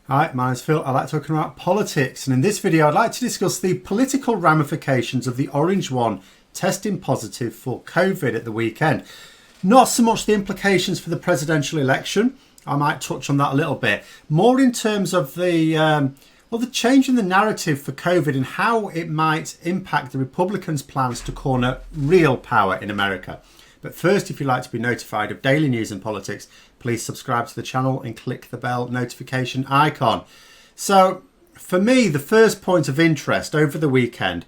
Hi, my name's Phil. I like talking about politics, and in this video I'd like to discuss the political ramifications of the Orange One testing positive for COVID at the weekend. Not so much the implications for the presidential election. I might touch on that a little bit. More in terms of the change in the narrative for COVID and how it might impact the Republicans' plans to corner real power in America. But first, if you'd like to be notified of daily news and politics, please subscribe to the channel and click the bell notification icon. So, for me, the first point of interest over the weekend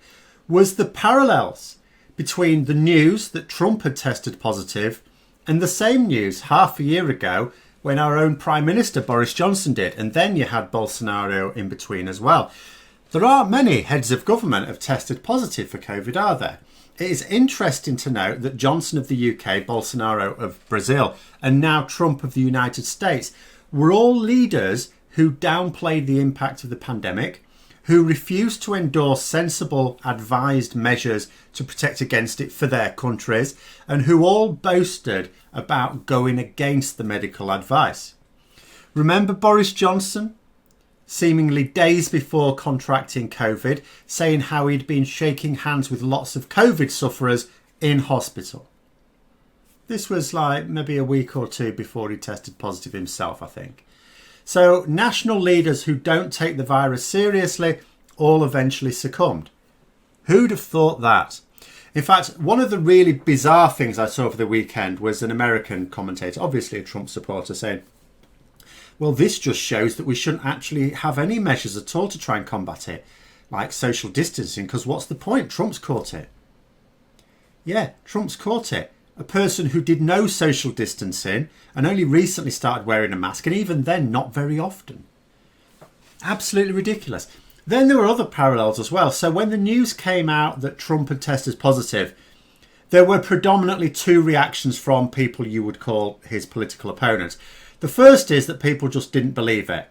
was the parallels between the news that Trump had tested positive and the same news half a year ago when our own Prime Minister Boris Johnson did. And then you had Bolsonaro in between as well. There aren't many heads of government have tested positive for COVID, are there? It is interesting to note that Johnson of the UK, Bolsonaro of Brazil, and now Trump of the United States were all leaders who downplayed the impact of the pandemic, who refused to endorse sensible, advised measures to protect against it for their countries, and who all boasted about going against the medical advice. Remember Boris Johnson? Seemingly days before contracting COVID, saying how he'd been shaking hands with lots of COVID sufferers in hospital. This was like maybe a week or two before he tested positive himself, I think. So national leaders who don't take the virus seriously all eventually succumbed. Who'd have thought that? In fact, one of the really bizarre things I saw over the weekend was an American commentator, obviously a Trump supporter, saying, well, this just shows that we shouldn't actually have any measures at all to try and combat it, like social distancing, because what's the point? Trump's caught it. Yeah, Trump's caught it. A person who did no social distancing and only recently started wearing a mask, and even then not very often. Absolutely ridiculous. Then there were other parallels as well. So when the news came out that Trump had tested positive, there were predominantly two reactions from people you would call his political opponents. The first is that people just didn't believe it.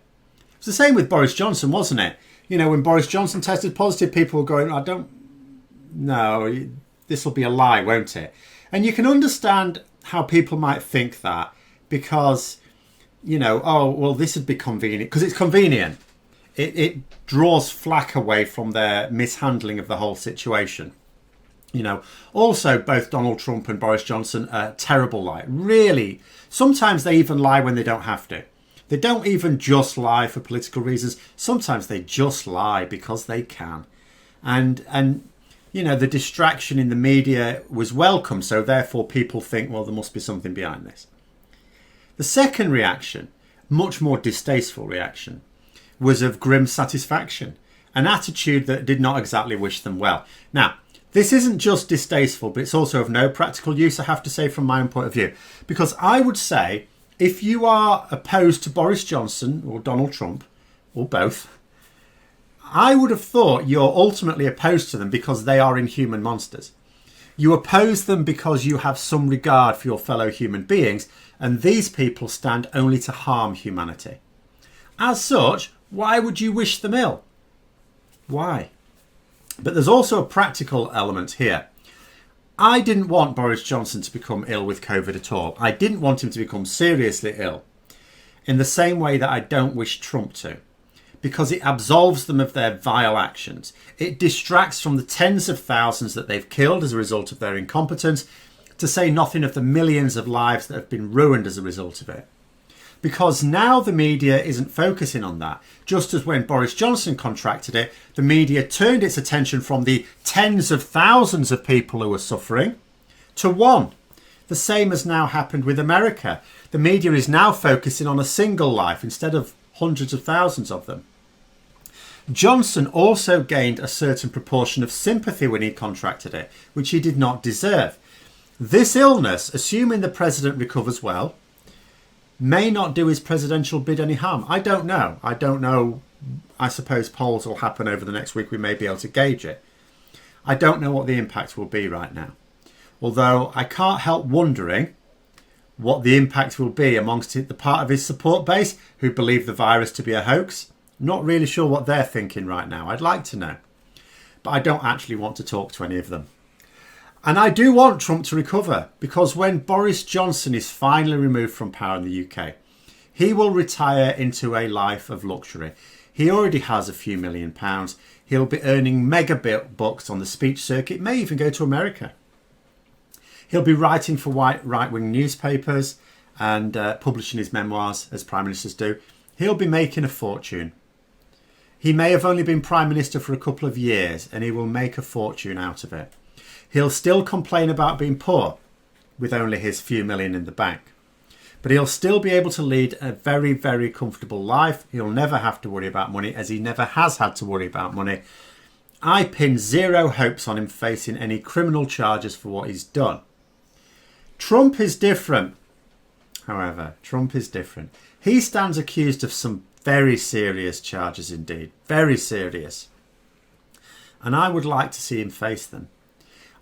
It's the same with Boris Johnson, wasn't it? You know, when Boris Johnson tested positive, people were going, I don't know, this will be a lie, won't it? And you can understand how people might think that because, you know, oh, well, this would be convenient because it's convenient. It draws flack away from their mishandling of the whole situation. You know, also both Donald Trump and Boris Johnson are terrible lie. Really, sometimes they even lie when they don't have to. They don't even just lie for political reasons. Sometimes they just lie because they can. And you know, the distraction in the media was welcome. So therefore people think, well, there must be something behind this. The second reaction, much more distasteful reaction, was of grim satisfaction. An attitude that did not exactly wish them well. Now, this isn't just distasteful, but it's also of no practical use, I have to say, from my own point of view. Because I would say, if you are opposed to Boris Johnson or Donald Trump, or both, I would have thought you're ultimately opposed to them because they are inhuman monsters. You oppose them because you have some regard for your fellow human beings, and these people stand only to harm humanity. As such, why would you wish them ill? Why? But there's also a practical element here. I didn't want Boris Johnson to become ill with COVID at all. I didn't want him to become seriously ill in the same way that I don't wish Trump to, because it absolves them of their vile actions. It distracts from the tens of thousands that they've killed as a result of their incompetence, to say nothing of the millions of lives that have been ruined as a result of it. Because now the media isn't focusing on that. Just as when Boris Johnson contracted it, the media turned its attention from the tens of thousands of people who were suffering to one. The same has now happened with America. The media is now focusing on a single life instead of hundreds of thousands of them. Johnson also gained a certain proportion of sympathy when he contracted it, which he did not deserve. This illness, assuming the president recovers well, may not do his presidential bid any harm. I don't know. I suppose polls will happen over the next week. We may be able to gauge it. I don't know what the impact will be right now. Although I can't help wondering what the impact will be amongst the part of his support base who believe the virus to be a hoax. Not really sure what they're thinking right now. I'd like to know. But I don't actually want to talk to any of them. And I do want Trump to recover, because when Boris Johnson is finally removed from power in the UK, He will retire into a life of luxury. He already has a few £1,000,000. He'll be earning mega bucks on the speech circuit, may even go to America. He'll be writing for right-wing newspapers and publishing his memoirs, as prime ministers do. He'll be making a fortune. He may have only been prime minister for a couple of years, and he will make a fortune out of it. He'll still complain about being poor with only his few million in the bank. But he'll still be able to lead a very, very comfortable life. He'll never have to worry about money, as he never has had to worry about money. I pin zero hopes on him facing any criminal charges for what he's done. Trump is different. However, Trump is different. He stands accused of some very serious charges indeed. Very serious. And I would like to see him face them.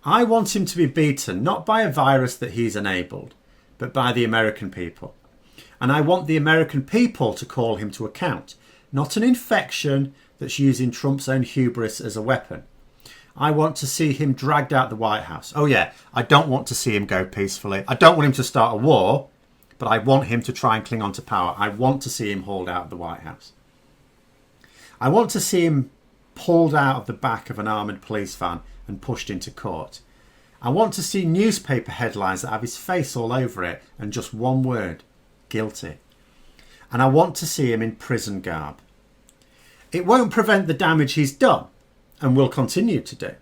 I want him to be beaten, not by a virus that he's enabled, but by the American people. And I want the American people to call him to account, not an infection that's using Trump's own hubris as a weapon. I want to see him dragged out the White House. Oh yeah, I don't want to see him go peacefully. I don't want him to start a war, but I want him to try and cling on to power. I want to see him hauled out of the White House. I want to see him pulled out of the back of an armoured police van and pushed into court. I want to see newspaper headlines that have his face all over it and just one word, guilty. And I want to see him in prison garb. It won't prevent the damage he's done and will continue to do.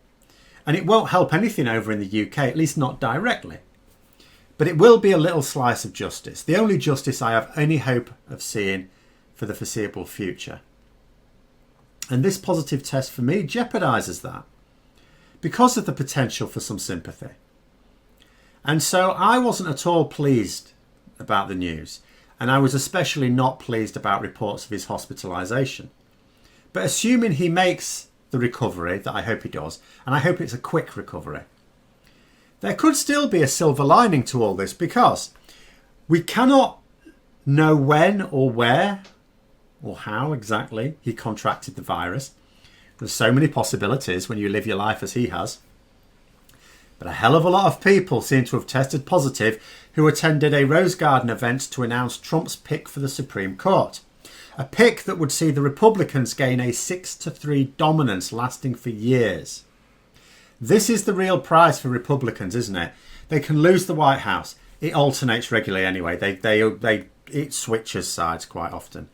And it won't help anything over in the UK, at least not directly. But it will be a little slice of justice, the only justice I have any hope of seeing for the foreseeable future. And this positive test for me jeopardises that, because of the potential for some sympathy. And so I wasn't at all pleased about the news, and I was especially not pleased about reports of his hospitalisation. But assuming he makes the recovery, that I hope he does, and I hope it's a quick recovery, there could still be a silver lining to all this, because we cannot know when or where or how exactly he contracted the virus. There's so many possibilities when you live your life as he has. But a hell of a lot of people seem to have tested positive who attended a Rose Garden event to announce Trump's pick for the Supreme Court. A pick that would see the Republicans gain a 6-3 dominance lasting for years. This is the real prize for Republicans, isn't it? They can lose the White House. It alternates regularly anyway. It switches sides quite often.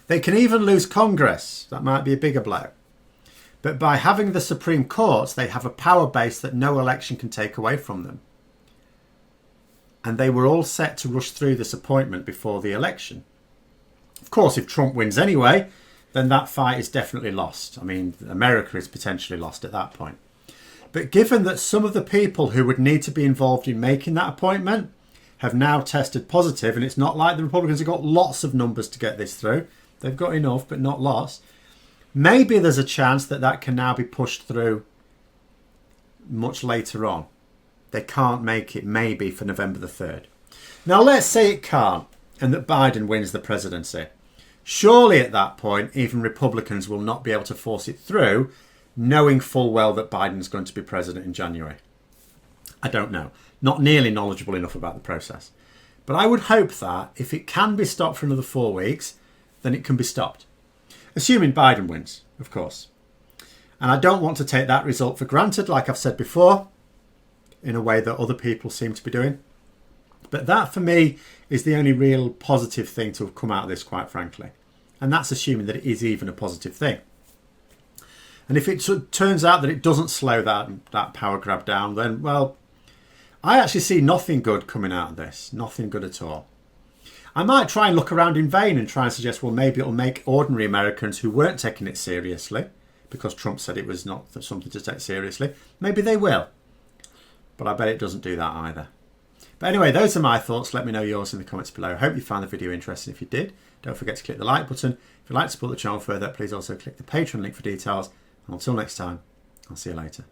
They can even lose Congress. That might be a bigger blow. But by having the Supreme Court, they have a power base that no election can take away from them. And they were all set to rush through this appointment before the election. Of course, if Trump wins anyway, then that fight is definitely lost. I mean, America is potentially lost at that point. But given that some of the people who would need to be involved in making that appointment have now tested positive, and it's not like the Republicans have got lots of numbers to get this through. They've got enough, but not lots. Maybe there's a chance that that can now be pushed through much later on. They can't make it maybe for November the 3rd. Now let's say it can't, and that Biden wins the presidency. Surely at that point, even Republicans will not be able to force it through, knowing full well that Biden's going to be president in January. I don't know. Not nearly knowledgeable enough about the process. But I would hope that if it can be stopped for another 4 weeks, then it can be stopped. Assuming Biden wins, of course. And I don't want to take that result for granted, like I've said before, in a way that other people seem to be doing. But that, for me, is the only real positive thing to have come out of this, quite frankly. And that's assuming that it is even a positive thing. And if it turns out that it doesn't slow that power grab down, then, well, I actually see nothing good coming out of this. Nothing good at all. I might try and look around in vain and try and suggest, well, maybe it'll make ordinary Americans who weren't taking it seriously, because Trump said it was not something to take seriously, maybe they will. But I bet it doesn't do that either. But anyway, those are my thoughts. Let me know yours in the comments below. I hope you found the video interesting. If you did, don't forget to click the like button. If you'd like to support the channel further, please also click the Patreon link for details. And until next time, I'll see you later.